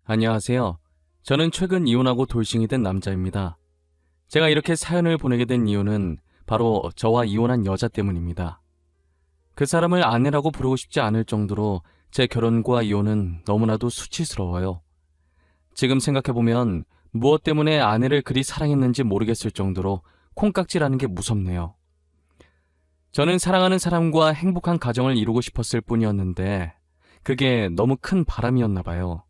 안녕하세요. 저는 최근 이혼하고 돌싱이 된 남자입니다. 제가 이렇게 사연을 보내게 된 이유는 바로 저와 이혼한 여자 때문입니다. 그 사람을 아내라고 부르고 싶지 않을 정도로 제 결혼과 이혼은 너무나도 수치스러워요. 지금 생각해보면 무엇 때문에 아내를 그리 사랑했는지 모르겠을 정도로 콩깍지라는 게 무섭네요. 저는 사랑하는 사람과 행복한 가정을 이루고 싶었을 뿐이었는데 그게 너무 큰 바람이었나 봐요.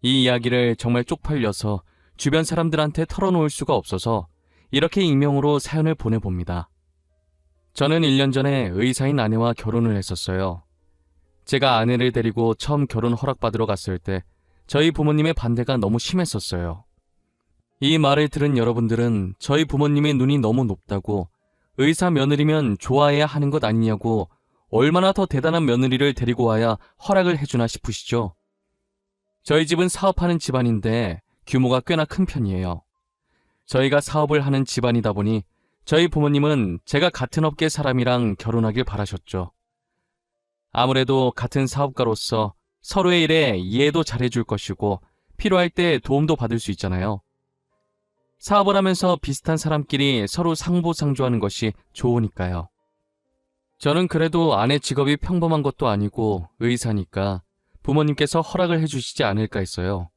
이 이야기를 정말 쪽팔려서 주변 사람들한테 털어놓을 수가 없어서 이렇게 익명으로 사연을 보내봅니다. 저는 1년 전에 의사인 아내와 결혼을 했었어요. 제가 아내를 데리고 처음 결혼 허락받으러 갔을 때 저희 부모님의 반대가 너무 심했었어요. 이 말을 들은 여러분들은 저희 부모님의 눈이 너무 높다고 의사 며느리면 좋아해야 하는 것 아니냐고 얼마나 더 대단한 며느리를 데리고 와야 허락을 해주나 싶으시죠? 저희 집은 사업하는 집안인데 규모가 꽤나 큰 편이에요. 저희가 사업을 하는 집안이다 보니 저희 부모님은 제가 같은 업계 사람이랑 결혼하길 바라셨죠. 아무래도 같은 사업가로서 서로의 일에 이해도 잘해줄 것이고 필요할 때 도움도 받을 수 있잖아요. 사업을 하면서 비슷한 사람끼리 서로 상보상조하는 것이 좋으니까요. 저는 그래도 아내 직업이 평범한 것도 아니고 의사니까 부모님께서 허락을 해주시지 않을까 했어요.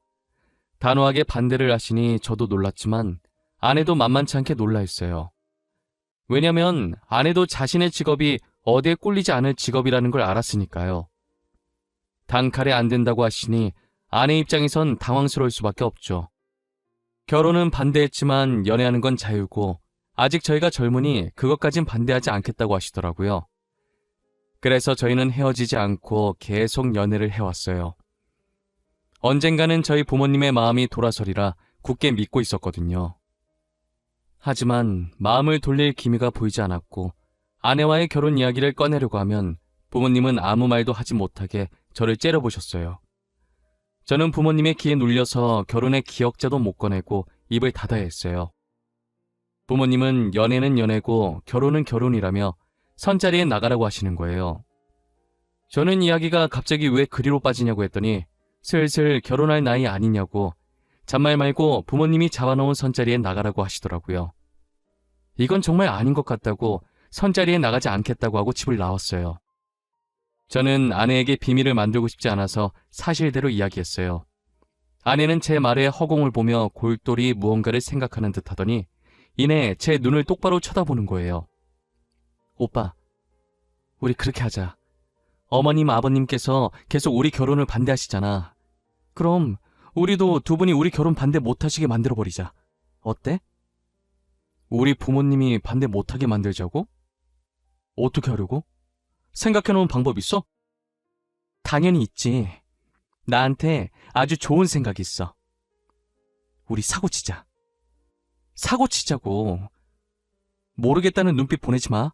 단호하게 반대를 하시니 저도 놀랐지만 아내도 만만치 않게 놀라했어요. 왜냐면 아내도 자신의 직업이 어디에 꿀리지 않을 직업이라는 걸 알았으니까요. 단칼에 안 된다고 하시니 아내 입장에선 당황스러울 수밖에 없죠. 결혼은 반대했지만 연애하는 건 자유고 아직 저희가 젊으니 그것까진 반대하지 않겠다고 하시더라고요. 그래서 저희는 헤어지지 않고 계속 연애를 해왔어요. 언젠가는 저희 부모님의 마음이 돌아서리라 굳게 믿고 있었거든요. 하지만 마음을 돌릴 기미가 보이지 않았고 아내와의 결혼 이야기를 꺼내려고 하면 부모님은 아무 말도 하지 못하게 저를 째려보셨어요. 저는 부모님의 기에 눌려서 결혼의 기억자도 못 꺼내고 입을 닫아야 했어요. 부모님은 연애는 연애고 결혼은 결혼이라며 선자리에 나가라고 하시는 거예요. 저는 이야기가 갑자기 왜 그리로 빠지냐고 했더니 슬슬 결혼할 나이 아니냐고 잔말 말고 부모님이 잡아놓은 선자리에 나가라고 하시더라고요. 이건 정말 아닌 것 같다고 선자리에 나가지 않겠다고 하고 집을 나왔어요. 저는 아내에게 비밀을 만들고 싶지 않아서 사실대로 이야기했어요. 아내는 제 말에 허공을 보며 골똘히 무언가를 생각하는 듯 하더니 이내 제 눈을 똑바로 쳐다보는 거예요. 오빠, 우리 그렇게 하자. 어머님, 아버님께서 계속 우리 결혼을 반대하시잖아. 그럼 우리도 두 분이 우리 결혼 반대 못하시게 만들어버리자. 어때? 우리 부모님이 반대 못하게 만들자고? 어떻게 하려고? 생각해놓은 방법 있어? 당연히 있지. 나한테 아주 좋은 생각이 있어. 우리 사고치자. 사고치자고. 모르겠다는 눈빛 보내지 마.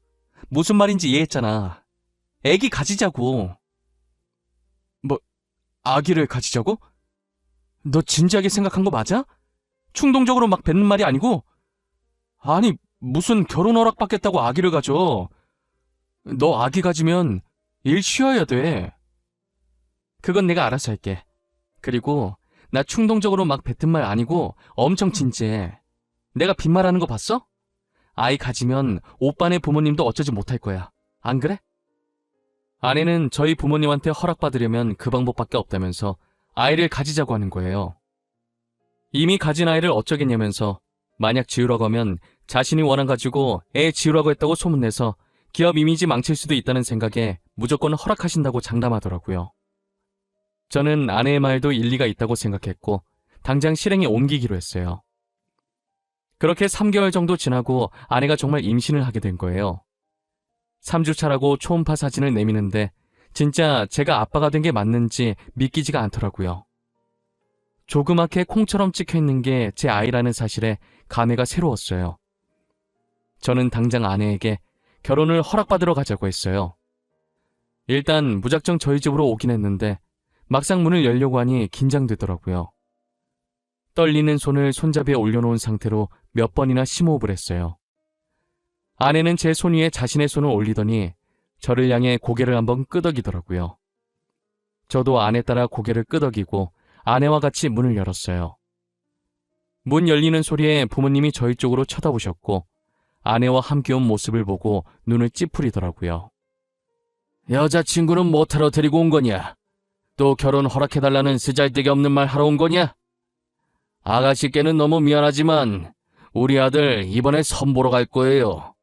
무슨 말인지 이해했잖아. 애기 가지자고. 뭐, 아기를 가지자고? 너 진지하게 생각한 거 맞아? 충동적으로 막 뱉는 말이 아니고? 아니, 무슨 결혼 허락 받겠다고 아기를 가져. 너 아기 가지면 일 쉬어야 돼. 그건 내가 알아서 할게. 그리고 나 충동적으로 막 뱉은 말 아니고 엄청 진지해. 내가 빈말하는 거 봤어? 아이 가지면 오빠네 부모님도 어쩌지 못할 거야. 안 그래? 아내는 저희 부모님한테 허락받으려면 그 방법밖에 없다면서 아이를 가지자고 하는 거예요. 이미 가진 아이를 어쩌겠냐면서 만약 지우라고 하면 자신이 원한 가지고 애 지우라고 했다고 소문내서 기업 이미지 망칠 수도 있다는 생각에 무조건 허락하신다고 장담하더라고요. 저는 아내의 말도 일리가 있다고 생각했고 당장 실행에 옮기기로 했어요. 그렇게 3개월 정도 지나고 아내가 정말 임신을 하게 된 거예요. 3주 차라고 초음파 사진을 내미는데 진짜 제가 아빠가 된 게 맞는지 믿기지가 않더라고요. 조그맣게 콩처럼 찍혀있는 게 제 아이라는 사실에 감회가 새로웠어요. 저는 당장 아내에게 결혼을 허락받으러 가자고 했어요. 일단 무작정 저희 집으로 오긴 했는데 막상 문을 열려고 하니 긴장되더라고요. 떨리는 손을 손잡이에 올려놓은 상태로 몇 번이나 심호흡을 했어요. 아내는 제 손 위에 자신의 손을 올리더니 저를 향해 고개를 한번 끄덕이더라고요. 저도 아내 따라 고개를 끄덕이고 아내와 같이 문을 열었어요. 문 열리는 소리에 부모님이 저희 쪽으로 쳐다보셨고 아내와 함께 온 모습을 보고 눈을 찌푸리더라고요. 여자친구는 뭐하러 데리고 온 거냐? 또 결혼 허락해달라는 쓰잘데기 없는 말 하러 온 거냐? 아가씨께는 너무 미안하지만 우리 아들 이번에 선보러 갈 거예요.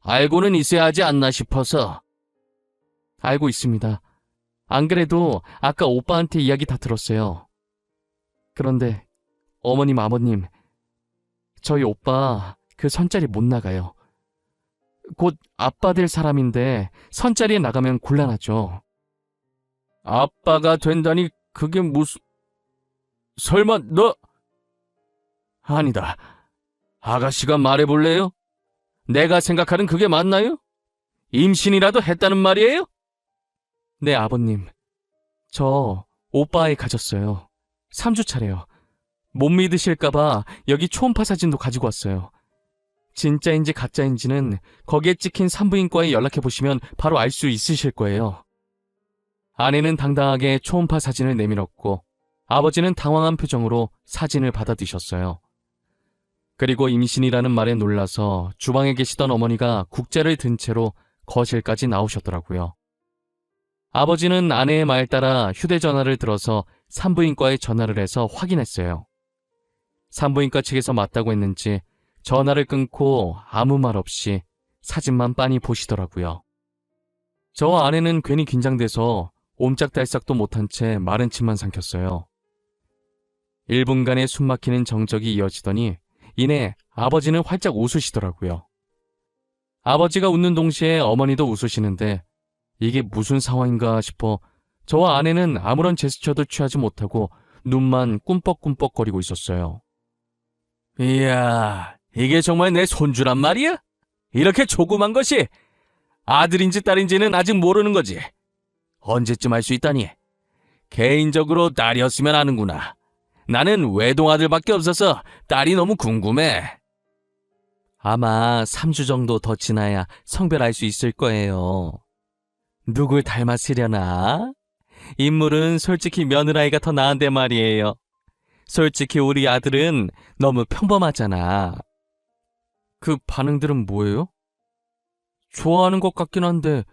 알고는 있어야 하지 않나 싶어서. 알고 있습니다. 안 그래도 아까 오빠한테 이야기 다 들었어요. 그런데 어머님, 아버님, 저희 오빠 그 선자리 못 나가요. 곧 아빠 될 사람인데 선자리에 나가면 곤란하죠. 아빠가 된다니 그게 무슨... 설마 너... 아니다. 아가씨가 말해볼래요? 내가 생각하는 그게 맞나요? 임신이라도 했다는 말이에요? 네, 아버님. 저 오빠 아이 가졌어요. 3주 차래요. 못 믿으실까봐 여기 초음파 사진도 가지고 왔어요. 진짜인지 가짜인지는 거기에 찍힌 산부인과에 연락해보시면 바로 알 수 있으실 거예요. 아내는 당당하게 초음파 사진을 내밀었고 아버지는 당황한 표정으로 사진을 받아드셨어요. 그리고 임신이라는 말에 놀라서 주방에 계시던 어머니가 국자를 든 채로 거실까지 나오셨더라고요. 아버지는 아내의 말 따라 휴대전화를 들어서 산부인과에 전화를 해서 확인했어요. 산부인과 측에서 맞다고 했는지 전화를 끊고 아무 말 없이 사진만 빤히 보시더라고요. 저와 아내는 괜히 긴장돼서 옴짝달싹도 못한 채 마른 침만 삼켰어요. 1분간의 숨막히는 정적이 이어지더니 이내 아버지는 활짝 웃으시더라고요. 아버지가 웃는 동시에 어머니도 웃으시는데 이게 무슨 상황인가 싶어 저와 아내는 아무런 제스처도 취하지 못하고 눈만 꿈뻑꿈뻑거리고 있었어요. 이야, 이게 정말 내 손주란 말이야? 이렇게 조그만 것이 아들인지 딸인지는 아직 모르는 거지. 언제쯤 알 수 있다니? 개인적으로 딸이었으면 아는구나. 나는 외동아들밖에 없어서 딸이 너무 궁금해. 아마 3주 정도 더 지나야 성별 알 수 있을 거예요. 누굴 닮았으려나? 인물은 솔직히 며느라이가 더 나은데 말이에요. 솔직히 우리 아들은 너무 평범하잖아. 그 반응들은 뭐예요? 좋아하는 것 같긴 한데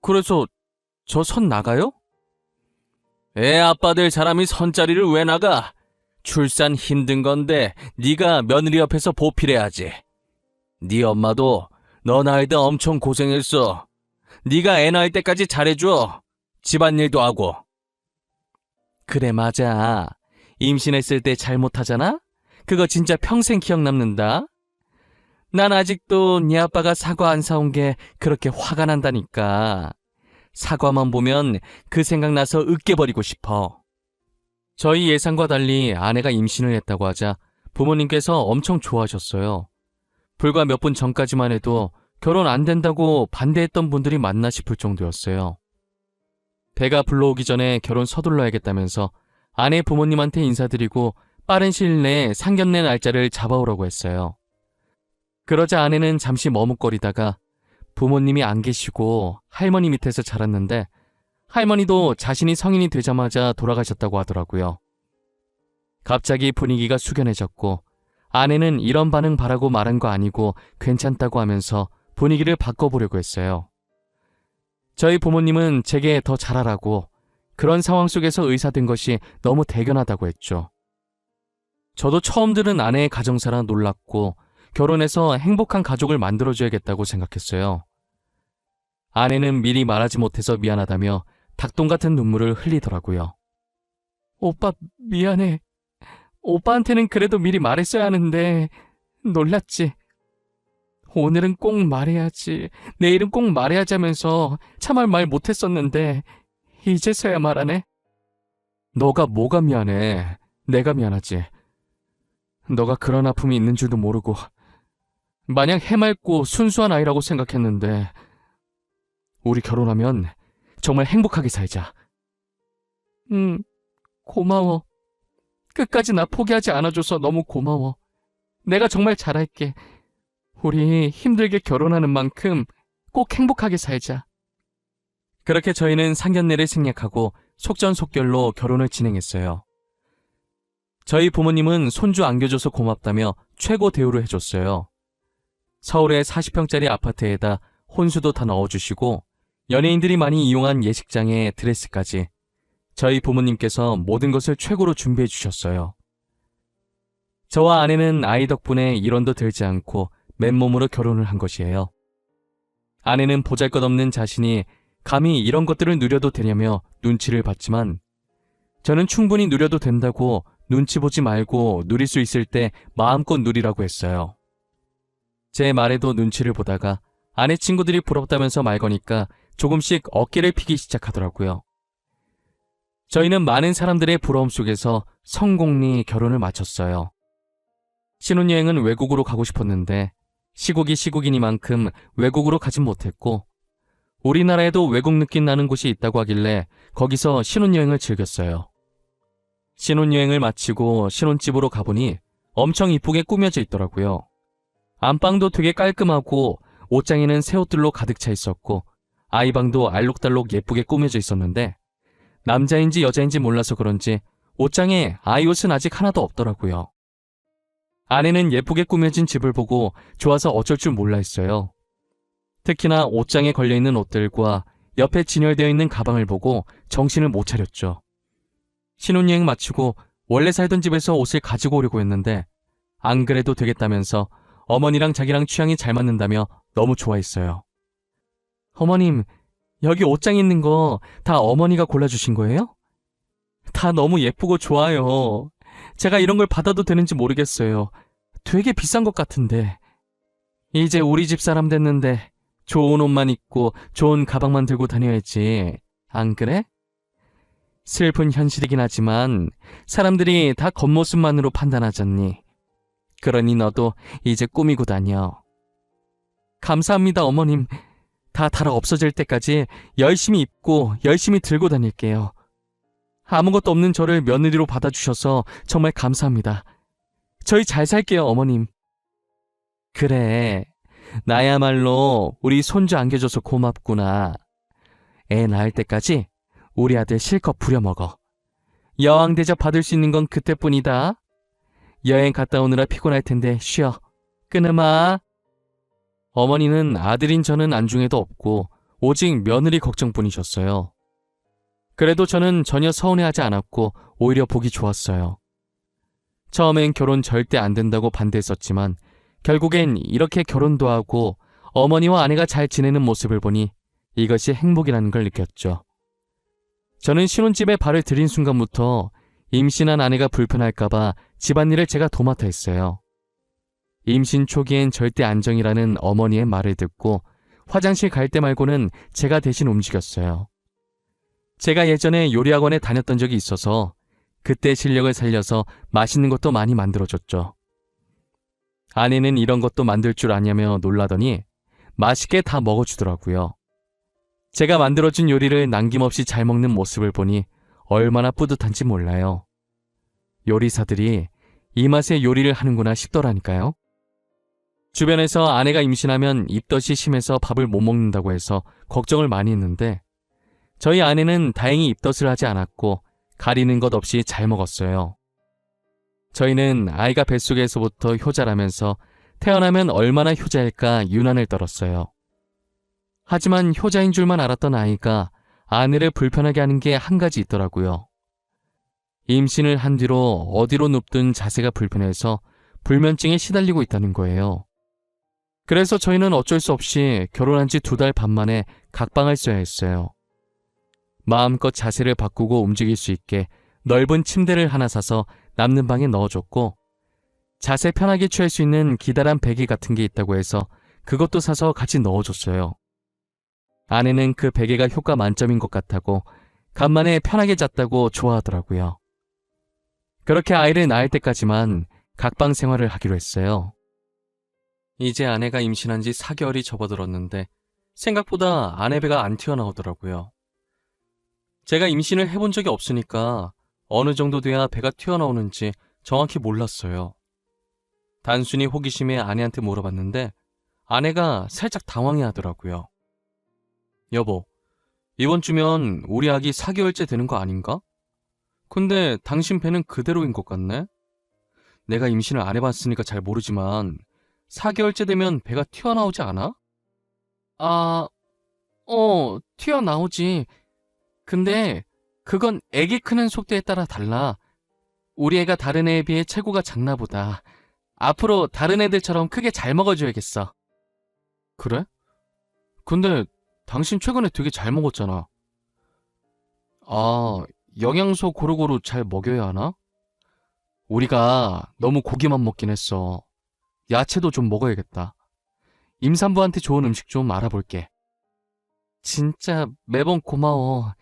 그래서 저 선 나가요? 애 아빠 될 사람이 선자리를 왜 나가? 출산 힘든 건데 네가 며느리 옆에서 보필해야지. 네 엄마도 너 낳을 때 엄청 고생했어. 네가 애 낳을 때까지 잘해줘. 집안일도 하고. 그래, 맞아. 임신했을 때 잘못하잖아? 그거 진짜 평생 기억 남는다. 난 아직도 네 아빠가 사과 안 사온 게 그렇게 화가 난다니까. 사과만 보면 그 생각나서 으깨버리고 싶어. 저희 예상과 달리 아내가 임신을 했다고 하자 부모님께서 엄청 좋아하셨어요. 불과 몇 분 전까지만 해도 결혼 안 된다고 반대했던 분들이 맞나 싶을 정도였어요. 배가 불러오기 전에 결혼 서둘러야겠다면서 아내 부모님한테 인사드리고 빠른 시일 내에 상견례 날짜를 잡아오라고 했어요. 그러자 아내는 잠시 머뭇거리다가 부모님이 안 계시고 할머니 밑에서 자랐는데 할머니도 자신이 성인이 되자마자 돌아가셨다고 하더라고요. 갑자기 분위기가 숙연해졌고 아내는 이런 반응 바라고 말한 거 아니고 괜찮다고 하면서 분위기를 바꿔보려고 했어요. 저희 부모님은 제게 더 잘하라고 그런 상황 속에서 의사된 것이 너무 대견하다고 했죠. 저도 처음 들은 아내의 가정사라 놀랐고 결혼해서 행복한 가족을 만들어줘야겠다고 생각했어요. 아내는 미리 말하지 못해서 미안하다며 닭똥 같은 눈물을 흘리더라고요. 오빠 미안해. 오빠한테는 그래도 미리 말했어야 하는데 놀랐지. 오늘은 꼭 말해야지. 내일은 꼭 말해야지 하면서 참을 말 못했었는데 이제서야 말하네. 너가 뭐가 미안해. 내가 미안하지. 너가 그런 아픔이 있는 줄도 모르고 마냥 해맑고 순수한 아이라고 생각했는데 우리 결혼하면 정말 행복하게 살자. 고마워. 끝까지 나 포기하지 않아줘서 너무 고마워. 내가 정말 잘할게. 우리 힘들게 결혼하는 만큼 꼭 행복하게 살자. 그렇게 저희는 상견례를 생략하고 속전속결로 결혼을 진행했어요. 저희 부모님은 손주 안겨줘서 고맙다며 최고 대우를 해줬어요. 서울의 40평짜리 아파트에다 혼수도 다 넣어주시고 연예인들이 많이 이용한 예식장에 드레스까지 저희 부모님께서 모든 것을 최고로 준비해 주셨어요. 저와 아내는 아이 덕분에 일원도 들지 않고 맨몸으로 결혼을 한 것이에요. 아내는 보잘것없는 자신이 감히 이런 것들을 누려도 되냐며 눈치를 봤지만 저는 충분히 누려도 된다고 눈치 보지 말고 누릴 수 있을 때 마음껏 누리라고 했어요. 제 말에도 눈치를 보다가 아내 친구들이 부럽다면서 말 거니까 조금씩 어깨를 피기 시작하더라고요. 저희는 많은 사람들의 부러움 속에서 성공리 결혼을 마쳤어요. 신혼여행은 외국으로 가고 싶었는데 시국이 시국이니만큼 외국으로 가진 못했고 우리나라에도 외국 느낌 나는 곳이 있다고 하길래 거기서 신혼여행을 즐겼어요. 신혼여행을 마치고 신혼집으로 가보니 엄청 이쁘게 꾸며져 있더라고요. 안방도 되게 깔끔하고 옷장에는 새 옷들로 가득 차 있었고 아이방도 알록달록 예쁘게 꾸며져 있었는데 남자인지 여자인지 몰라서 그런지 옷장에 아이 옷은 아직 하나도 없더라고요. 아내는 예쁘게 꾸며진 집을 보고 좋아서 어쩔 줄 몰라 했어요. 특히나 옷장에 걸려있는 옷들과 옆에 진열되어 있는 가방을 보고 정신을 못 차렸죠. 신혼여행 마치고 원래 살던 집에서 옷을 가지고 오려고 했는데 안 그래도 되겠다면서 어머니랑 자기랑 취향이 잘 맞는다며 너무 좋아했어요. 어머님, 여기 옷장에 있는 거 다 어머니가 골라주신 거예요? 다 너무 예쁘고 좋아요. 제가 이런 걸 받아도 되는지 모르겠어요. 되게 비싼 것 같은데. 이제 우리 집 사람 됐는데 좋은 옷만 입고 좋은 가방만 들고 다녀야지. 안 그래? 슬픈 현실이긴 하지만 사람들이 다 겉모습만으로 판단하잖니. 그러니 너도 이제 꾸미고 다녀. 감사합니다, 어머님. 다 달아 없어질 때까지 열심히 입고 열심히 들고 다닐게요. 아무것도 없는 저를 며느리로 받아주셔서 정말 감사합니다. 저희 잘 살게요, 어머님. 그래, 나야말로 우리 손주 안겨줘서 고맙구나. 애 낳을 때까지 우리 아들 실컷 부려먹어. 여왕 대접 받을 수 있는 건 그때뿐이다. 여행 갔다 오느라 피곤할 텐데 쉬어. 끊으마. 어머니는 아들인 저는 안중에도 없고 오직 며느리 걱정뿐이셨어요. 그래도 저는 전혀 서운해하지 않았고 오히려 보기 좋았어요. 처음엔 결혼 절대 안 된다고 반대했었지만 결국엔 이렇게 결혼도 하고 어머니와 아내가 잘 지내는 모습을 보니 이것이 행복이라는 걸 느꼈죠. 저는 신혼집에 발을 들인 순간부터 임신한 아내가 불편할까봐 집안일을 제가 도맡아 했어요. 임신 초기엔 절대 안정이라는 어머니의 말을 듣고 화장실 갈 때 말고는 제가 대신 움직였어요. 제가 예전에 요리학원에 다녔던 적이 있어서 그때 실력을 살려서 맛있는 것도 많이 만들어줬죠. 아내는 이런 것도 만들 줄 아냐며 놀라더니 맛있게 다 먹어주더라고요. 제가 만들어준 요리를 남김없이 잘 먹는 모습을 보니 얼마나 뿌듯한지 몰라요. 요리사들이 이 맛에 요리를 하는구나 싶더라니까요. 주변에서 아내가 임신하면 입덧이 심해서 밥을 못 먹는다고 해서 걱정을 많이 했는데 저희 아내는 다행히 입덧을 하지 않았고 가리는 것 없이 잘 먹었어요. 저희는 아이가 뱃속에서부터 효자라면서 태어나면 얼마나 효자일까 유난을 떨었어요. 하지만 효자인 줄만 알았던 아이가 아내를 불편하게 하는 게 한 가지 있더라고요. 임신을 한 뒤로 어디로 눕든 자세가 불편해서 불면증에 시달리고 있다는 거예요. 그래서 저희는 어쩔 수 없이 결혼한 지 2달 반 만에 각방을 써야 했어요. 마음껏 자세를 바꾸고 움직일 수 있게 넓은 침대를 하나 사서 남는 방에 넣어줬고 자세 편하게 취할 수 있는 기다란 베개 같은 게 있다고 해서 그것도 사서 같이 넣어줬어요. 아내는 그 베개가 효과 만점인 것 같다고 간만에 편하게 잤다고 좋아하더라고요. 그렇게 아이를 낳을 때까지만 각방 생활을 하기로 했어요. 이제 아내가 임신한 지 4개월이 접어들었는데 생각보다 아내 배가 안 튀어나오더라고요. 제가 임신을 해본 적이 없으니까 어느 정도 돼야 배가 튀어나오는지 정확히 몰랐어요. 단순히 호기심에 아내한테 물어봤는데 아내가 살짝 당황해 하더라고요. 여보, 이번 주면 우리 아기 4개월째 되는 거 아닌가? 근데 당신 배는 그대로인 것 같네? 내가 임신을 안 해봤으니까 잘 모르지만 4개월째 되면 배가 튀어나오지 않아? 아, 튀어나오지. 근데 그건 애기 크는 속도에 따라 달라. 우리 애가 다른 애에 비해 체구가 작나 보다. 앞으로 다른 애들처럼 크게 잘 먹어줘야겠어. 그래? 근데 당신 최근에 되게 잘 먹었잖아. 아, 영양소 고루고루 잘 먹여야 하나? 우리가 너무 고기만 먹긴 했어. 야채도 좀 먹어야겠다. 임산부한테 좋은 음식 좀 알아볼게. 진짜 매번 고마워.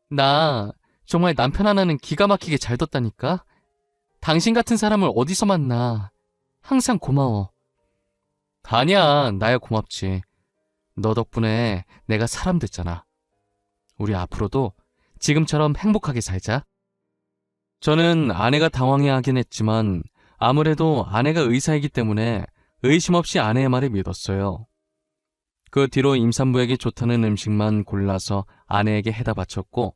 나 정말 남편 하나는 기가 막히게 잘 뒀다니까? 당신 같은 사람을 어디서 만나. 항상 고마워. 아니야, 나야 고맙지. 너 덕분에 내가 사람 됐잖아. 우리 앞으로도 지금처럼 행복하게 살자. 저는 아내가 당황해하긴 했지만 아무래도 아내가 의사이기 때문에 의심 없이 아내의 말을 믿었어요. 그 뒤로 임산부에게 좋다는 음식만 골라서 아내에게 해다 바쳤고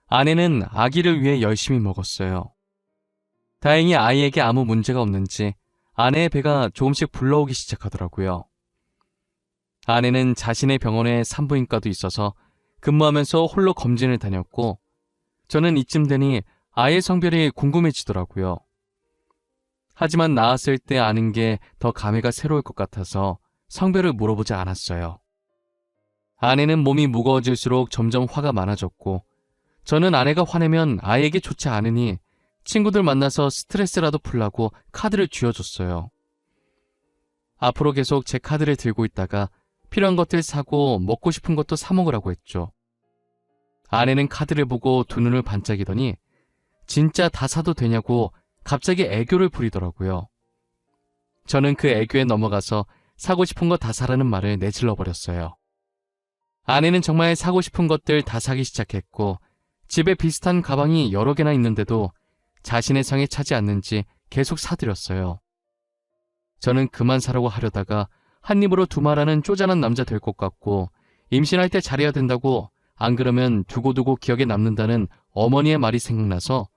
아내는 아기를 위해 열심히 먹었어요. 다행히 아이에게 아무 문제가 없는지 아내의 배가 조금씩 불러오기 시작하더라고요. 아내는 자신의 병원에 산부인과도 있어서 근무하면서 홀로 검진을 다녔고 저는 이쯤 되니 아이의 성별이 궁금해지더라고요. 하지만 낳았을 때 아는 게 더 감회가 새로울 것 같아서 성별을 물어보지 않았어요. 아내는 몸이 무거워질수록 점점 화가 많아졌고 저는 아내가 화내면 아이에게 좋지 않으니 친구들 만나서 스트레스라도 풀라고 카드를 쥐어줬어요. 앞으로 계속 제 카드를 들고 있다가 필요한 것들 사고 먹고 싶은 것도 사 먹으라고 했죠. 아내는 카드를 보고 두 눈을 반짝이더니 진짜 다 사도 되냐고 갑자기 애교를 부리더라고요. 저는 그 애교에 넘어가서 사고 싶은 거 다 사라는 말을 내질러 버렸어요. 아내는 정말 사고 싶은 것들 다 사기 시작했고 집에 비슷한 가방이 여러 개나 있는데도 자신의 성에 차지 않는지 계속 사드렸어요. 저는 그만 사라고 하려다가 한 입으로 두 말하는 쪼잔한 남자 될 것 같고 임신할 때 잘해야 된다고 안 그러면 두고두고 기억에 남는다는 어머니의 말이 생각나서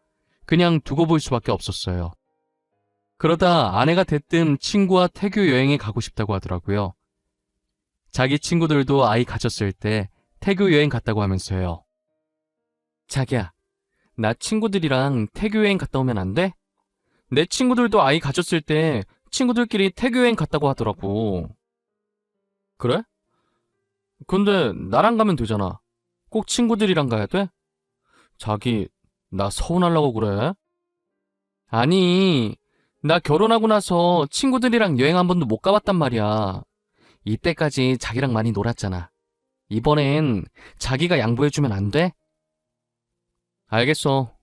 그냥 두고 볼 수밖에 없었어요. 그러다 아내가 대뜸 친구와 태교 여행에 가고 싶다고 하더라고요. 자기 친구들도 아이 가졌을 때 태교 여행 갔다고 하면서요. 자기야, 나 친구들이랑 태교 여행 갔다 오면 안 돼? 내 친구들도 아이 가졌을 때 친구들끼리 태교 여행 갔다고 하더라고. 그래? 근데 나랑 가면 되잖아. 꼭 친구들이랑 가야 돼? 자기, 나 서운하려고 그래? 아니, 나 결혼하고 나서 친구들이랑 여행 한 번도 못 가봤단 말이야. 이때까지 자기랑 많이 놀았잖아. 이번엔 자기가 양보해주면 안 돼? 알겠어.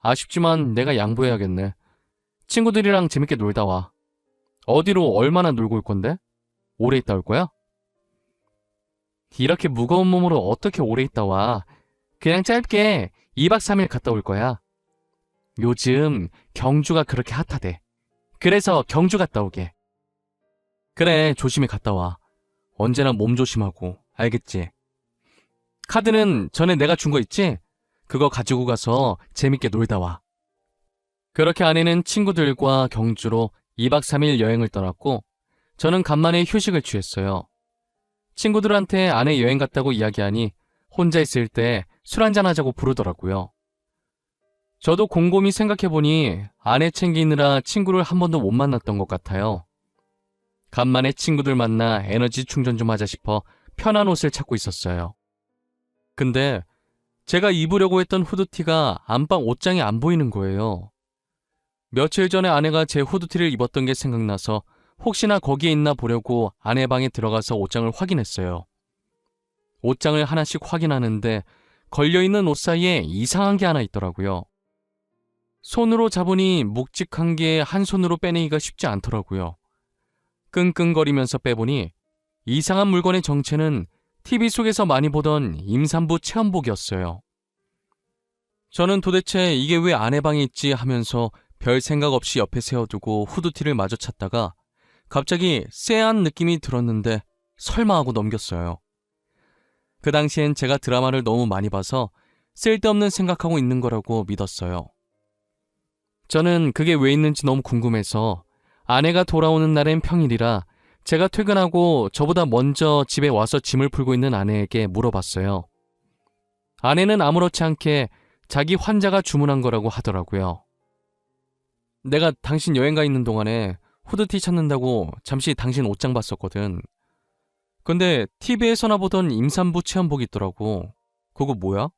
아쉽지만 내가 양보해야겠네. 친구들이랑 재밌게 놀다 와. 어디로 얼마나 놀고 올 건데? 오래 있다 올 거야? 이렇게 무거운 몸으로 어떻게 오래 있다 와. 그냥 짧게 2박 3일 갔다 올 거야. 요즘 경주가 그렇게 핫하대. 그래서 경주 갔다 오게. 그래, 조심히 갔다 와. 언제나 몸 조심하고, 알겠지? 카드는 전에 내가 준 거 있지? 그거 가지고 가서 재밌게 놀다 와. 그렇게 아내는 친구들과 경주로 2박 3일 여행을 떠났고 저는 간만에 휴식을 취했어요. 친구들한테 아내 여행 갔다고 이야기하니 혼자 있을 때 술 한잔 하자고 부르더라고요. 저도 곰곰이 생각해보니 아내 챙기느라 친구를 한 번도 못 만났던 것 같아요. 간만에 친구들 만나 에너지 충전 좀 하자 싶어 편한 옷을 찾고 있었어요. 근데 제가 입으려고 했던 후드티가 안방 옷장에 안 보이는 거예요. 며칠 전에 아내가 제 후드티를 입었던 게 생각나서 혹시나 거기에 있나 보려고 아내 방에 들어가서 옷장을 확인했어요. 옷장을 하나씩 확인하는데 걸려있는 옷 사이에 이상한 게 하나 있더라고요. 손으로 잡으니 묵직한 게 한 손으로 빼내기가 쉽지 않더라고요. 끙끙거리면서 빼보니 이상한 물건의 정체는 TV 속에서 많이 보던 임산부 체험복이었어요. 저는 도대체 이게 왜 아내 방에 있지 하면서 별 생각 없이 옆에 세워두고 후드티를 마저 찾다가 갑자기 쎄한 느낌이 들었는데 설마 하고 넘겼어요. 그 당시엔 제가 드라마를 너무 많이 봐서 쓸데없는 생각하고 있는 거라고 믿었어요. 저는 그게 왜 있는지 너무 궁금해서 아내가 돌아오는 날엔 평일이라 제가 퇴근하고 저보다 먼저 집에 와서 짐을 풀고 있는 아내에게 물어봤어요. 아내는 아무렇지 않게 자기 환자가 주문한 거라고 하더라고요. 내가 당신 여행 가 있는 동안에 후드티 찾는다고 잠시 당신 옷장 봤었거든. 근데 TV에서나 보던 임산부 체험복 있더라고. 그거 뭐야?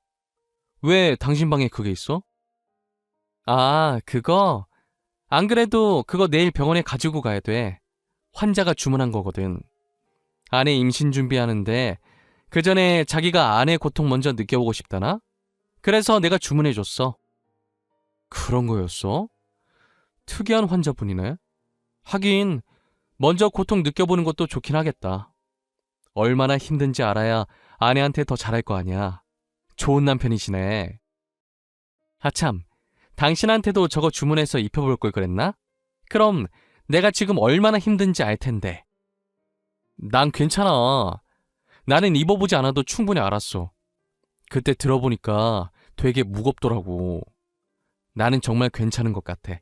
왜 당신 방에 그게 있어? 아, 그거? 안 그래도 그거 내일 병원에 가지고 가야 돼. 환자가 주문한 거거든. 아내 임신 준비하는데 그 전에 자기가 아내 고통 먼저 느껴보고 싶다나? 그래서 내가 주문해줬어. 그런 거였어? 특이한 환자분이네. 하긴 먼저 고통 느껴보는 것도 좋긴 하겠다. 얼마나 힘든지 알아야 아내한테 더 잘할 거 아니야. 좋은 남편이시네. 아참, 당신한테도 저거 주문해서 입혀볼 걸 그랬나? 그럼 내가 지금 얼마나 힘든지 알 텐데. 난 괜찮아. 나는 입어보지 않아도 충분히 알았어. 그때 들어보니까 되게 무겁더라고. 나는 정말 괜찮은 것 같아.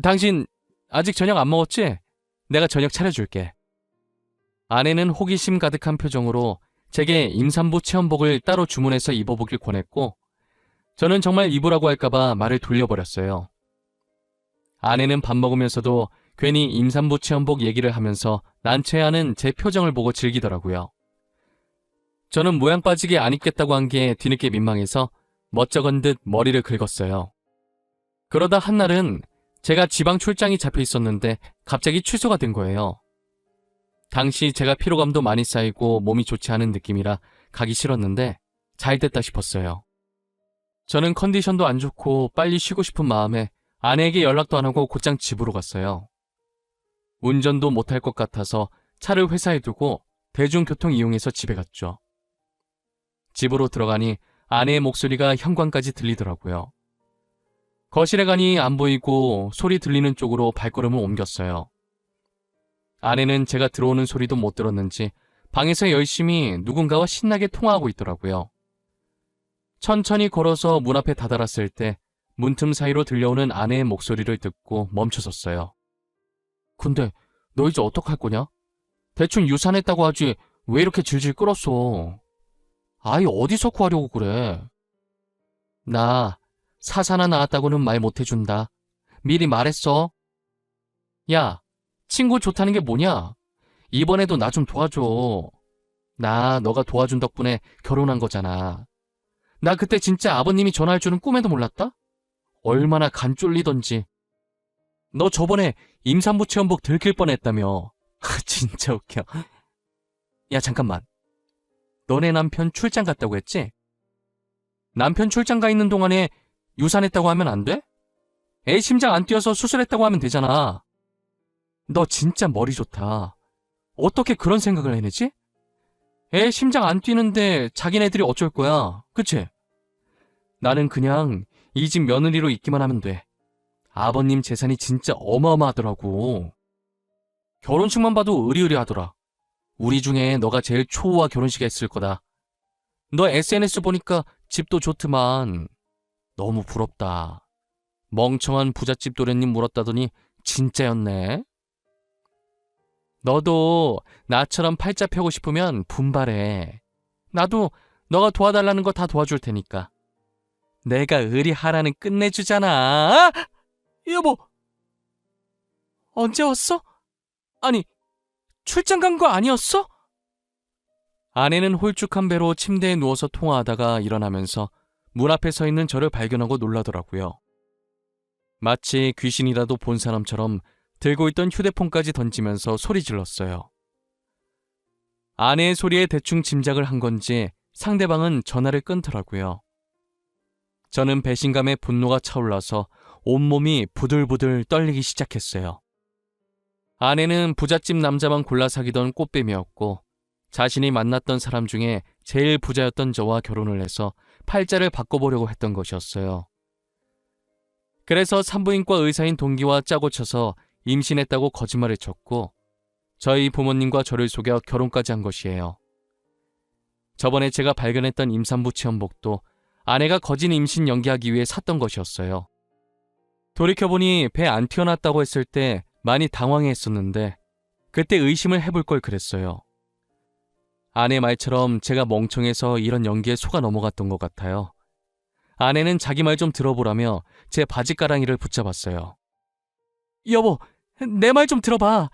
당신 아직 저녁 안 먹었지? 내가 저녁 차려줄게. 아내는 호기심 가득한 표정으로 제게 임산부 체험복을 따로 주문해서 입어보길 권했고 저는 정말 입으라고 할까봐 말을 돌려버렸어요. 아내는 밥 먹으면서도 괜히 임산부 체험복 얘기를 하면서 난처해하는 제 표정을 보고 즐기더라고요. 저는 모양 빠지게 안 입겠다고 한 게 뒤늦게 민망해서 멋쩍은 듯 머리를 긁었어요. 그러다 한날은 제가 지방 출장이 잡혀 있었는데 갑자기 취소가 된 거예요. 당시 제가 피로감도 많이 쌓이고 몸이 좋지 않은 느낌이라 가기 싫었는데 잘 됐다 싶었어요. 저는 컨디션도 안 좋고 빨리 쉬고 싶은 마음에 아내에게 연락도 안 하고 곧장 집으로 갔어요. 운전도 못할 것 같아서 차를 회사에 두고 대중교통 이용해서 집에 갔죠. 집으로 들어가니 아내의 목소리가 현관까지 들리더라고요. 거실에 가니 안 보이고 소리 들리는 쪽으로 발걸음을 옮겼어요. 아내는 제가 들어오는 소리도 못 들었는지 방에서 열심히 누군가와 신나게 통화하고 있더라고요. 천천히 걸어서 문 앞에 다다랐을 때 문틈 사이로 들려오는 아내의 목소리를 듣고 멈춰섰어요. 근데 너 이제 어떡할 거냐? 대충 유산했다고 하지 왜 이렇게 질질 끌었어? 아이 어디서 구하려고 그래? 나 사사나 나왔다고는 말 못해준다. 미리 말했어. 야, 친구 좋다는 게 뭐냐? 이번에도 나 좀 도와줘. 나 너가 도와준 덕분에 결혼한 거잖아. 나 그때 진짜 아버님이 전화할 줄은 꿈에도 몰랐다? 얼마나 간 쫄리던지. 너 저번에 임산부 체험복 들킬 뻔했다며. 진짜 웃겨. 야 잠깐만. 너네 남편 출장 갔다고 했지? 남편 출장 가 있는 동안에 유산했다고 하면 안 돼? 애 심장 안 뛰어서 수술했다고 하면 되잖아. 너 진짜 머리 좋다. 어떻게 그런 생각을 해내지? 애 심장 안 뛰는데 자기네들이 어쩔 거야. 그치? 나는 그냥 이 집 며느리로 있기만 하면 돼. 아버님 재산이 진짜 어마어마하더라고. 결혼식만 봐도 으리으리하더라. 우리 중에 너가 제일 초호화 결혼식 했을 거다. 너 SNS 보니까 집도 좋더만. 너무 부럽다. 멍청한 부잣집 도련님 물었다더니 진짜였네. 너도 나처럼 팔자 펴고 싶으면 분발해. 나도 너가 도와달라는 거 다 도와줄 테니까. 내가 의리하라는 끝내주잖아. 여보, 언제 왔어? 아니, 출장 간 거 아니었어? 아내는 홀쭉한 배로 침대에 누워서 통화하다가 일어나면서 문 앞에 서 있는 저를 발견하고 놀라더라고요. 마치 귀신이라도 본 사람처럼 들고 있던 휴대폰까지 던지면서 소리 질렀어요. 아내의 소리에 대충 짐작을 한 건지 상대방은 전화를 끊더라고요. 저는 배신감에 분노가 차올라서 온몸이 부들부들 떨리기 시작했어요. 아내는 부잣집 남자만 골라 사귀던 꽃뱀이었고 자신이 만났던 사람 중에 제일 부자였던 저와 결혼을 해서 팔자를 바꿔보려고 했던 것이었어요. 그래서 산부인과 의사인 동기와 짜고 쳐서 임신했다고 거짓말을 쳤고 저희 부모님과 저를 속여 결혼까지 한 것이에요. 저번에 제가 발견했던 임산부 체험복도 아내가 거짓 임신 연기하기 위해 샀던 것이었어요. 돌이켜보니 배 안 튀어났다고 했을 때 많이 당황했었는데 그때 의심을 해볼 걸 그랬어요. 아내 말처럼 제가 멍청해서 이런 연기에 속아 넘어갔던 것 같아요. 아내는 자기 말 좀 들어보라며 제 바지가랑이를 붙잡았어요. 여보, 내 말 좀 들어봐.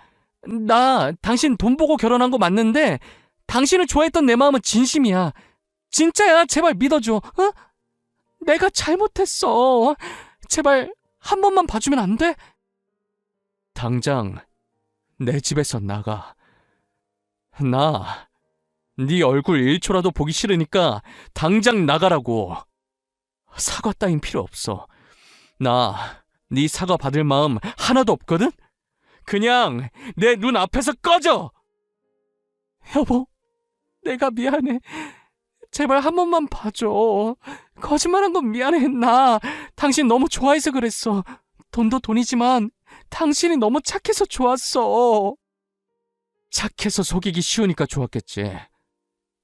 나 당신 돈 보고 결혼한 거 맞는데 당신을 좋아했던 내 마음은 진심이야. 진짜야. 제발 믿어줘. 어? 내가 잘못했어. 제발 한 번만 봐주면 안 돼? 당장 내 집에서 나가. 나 네 얼굴 1초라도 보기 싫으니까 당장 나가라고. 사과 따윈 필요 없어. 나 네 사과 받을 마음 하나도 없거든? 그냥 내 눈 앞에서 꺼져! 여보, 내가 미안해. 제발 한 번만 봐줘. 거짓말한 건 미안해. 나 당신 너무 좋아해서 그랬어. 돈도 돈이지만 당신이 너무 착해서 좋았어. 착해서 속이기 쉬우니까 좋았겠지.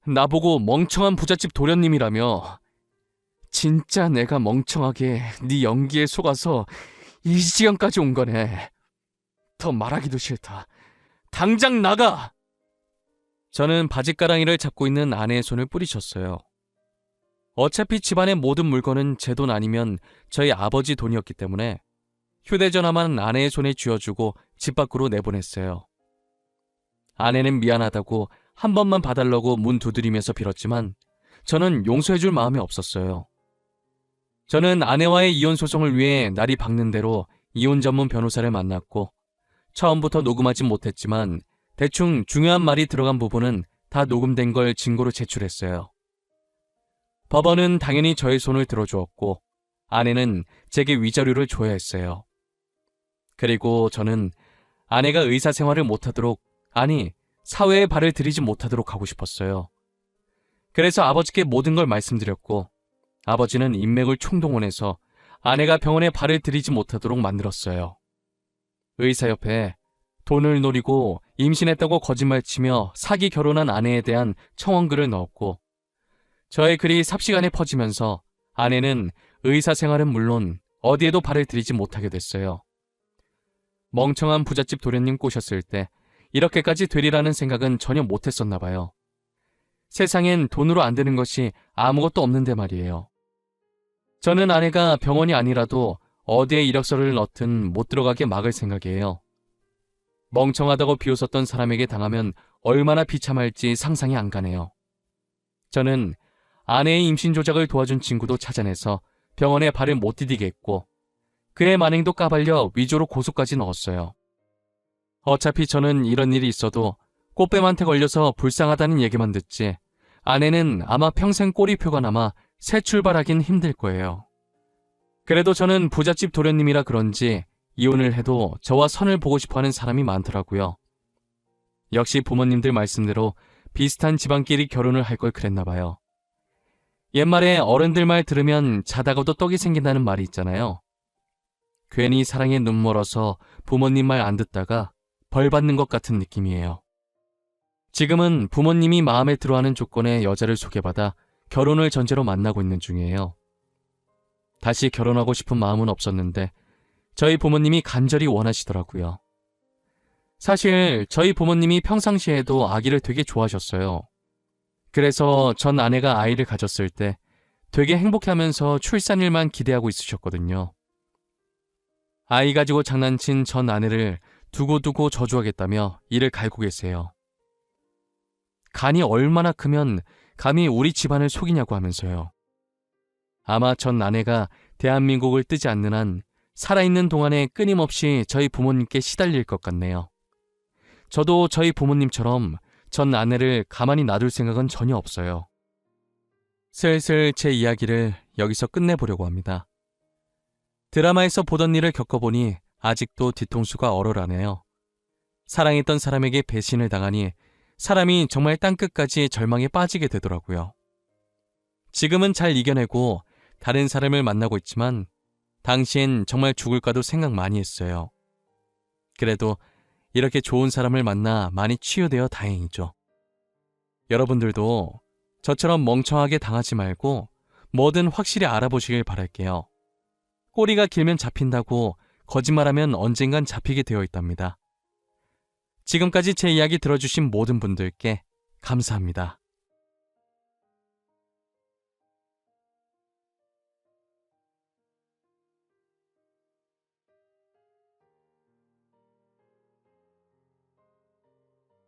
나보고 멍청한 부잣집 도련님이라며. 진짜 내가 멍청하게 네 연기에 속아서 이 지경까지 온 거네. 더 말하기도 싫다. 당장 나가! 저는 바짓가랑이를 잡고 있는 아내의 손을 뿌리쳤어요. 어차피 집안의 모든 물건은 제 돈 아니면 저희 아버지 돈이었기 때문에 휴대전화만 아내의 손에 쥐어주고 집 밖으로 내보냈어요. 아내는 미안하다고 한 번만 봐달라고 문 두드리면서 빌었지만 저는 용서해줄 마음이 없었어요. 저는 아내와의 이혼 소송을 위해 날이 밝는 대로 이혼 전문 변호사를 만났고 처음부터 녹음하진 못했지만 대충 중요한 말이 들어간 부분은 다 녹음된 걸 증거로 제출했어요. 법원은 당연히 저의 손을 들어주었고 아내는 제게 위자료를 줘야 했어요. 그리고 저는 아내가 의사생활을 못하도록, 아니 사회에 발을 들이지 못하도록 하고 싶었어요. 그래서 아버지께 모든 걸 말씀드렸고 아버지는 인맥을 총동원해서 아내가 병원에 발을 들이지 못하도록 만들었어요. 의사협회에 돈을 노리고 임신했다고 거짓말치며 사기 결혼한 아내에 대한 청원글을 넣었고 저의 글이 삽시간에 퍼지면서 아내는 의사 생활은 물론 어디에도 발을 들이지 못하게 됐어요. 멍청한 부잣집 도련님 꼬셨을 때 이렇게까지 되리라는 생각은 전혀 못했었나 봐요. 세상엔 돈으로 안 되는 것이 아무것도 없는데 말이에요. 저는 아내가 병원이 아니라도 어디에 이력서를 넣든 못 들어가게 막을 생각이에요. 멍청하다고 비웃었던 사람에게 당하면 얼마나 비참할지 상상이 안 가네요. 저는 아내의 임신 조작을 도와준 친구도 찾아내서 병원에 발을 못 디디게 했고 그의 만행도 까발려 위조로 고소까지 넣었어요. 어차피 저는 이런 일이 있어도 꽃뱀한테 걸려서 불쌍하다는 얘기만 듣지 아내는 아마 평생 꼬리표가 남아 새 출발하긴 힘들 거예요. 그래도 저는 부잣집 도련님이라 그런지 이혼을 해도 저와 선을 보고 싶어하는 사람이 많더라고요. 역시 부모님들 말씀대로 비슷한 집안끼리 결혼을 할 걸 그랬나 봐요. 옛말에 어른들 말 들으면 자다가도 떡이 생긴다는 말이 있잖아요. 괜히 사랑에 눈 멀어서 부모님 말 안 듣다가 벌 받는 것 같은 느낌이에요. 지금은 부모님이 마음에 들어하는 조건의 여자를 소개받아 결혼을 전제로 만나고 있는 중이에요. 다시 결혼하고 싶은 마음은 없었는데 저희 부모님이 간절히 원하시더라고요. 사실 저희 부모님이 평상시에도 아기를 되게 좋아하셨어요. 그래서 전 아내가 아이를 가졌을 때 되게 행복해하면서 출산일만 기대하고 있으셨거든요. 아이 가지고 장난친 전 아내를 두고두고 저주하겠다며 이를 갈고 계세요. 간이 얼마나 크면 감히 우리 집안을 속이냐고 하면서요. 아마 전 아내가 대한민국을 뜨지 않는 한 살아있는 동안에 끊임없이 저희 부모님께 시달릴 것 같네요. 저도 저희 부모님처럼 전 아내를 가만히 놔둘 생각은 전혀 없어요. 슬슬 제 이야기를 여기서 끝내보려고 합니다. 드라마에서 보던 일을 겪어보니 아직도 뒤통수가 얼얼하네요. 사랑했던 사람에게 배신을 당하니 사람이 정말 땅끝까지 절망에 빠지게 되더라고요. 지금은 잘 이겨내고 다른 사람을 만나고 있지만 당시엔 정말 죽을까도 생각 많이 했어요. 그래도 이렇게 좋은 사람을 만나 많이 치유되어 다행이죠. 여러분들도 저처럼 멍청하게 당하지 말고 뭐든 확실히 알아보시길 바랄게요. 꼬리가 길면 잡힌다고 거짓말하면 언젠간 잡히게 되어 있답니다. 지금까지 제 이야기 들어주신 모든 분들께 감사합니다.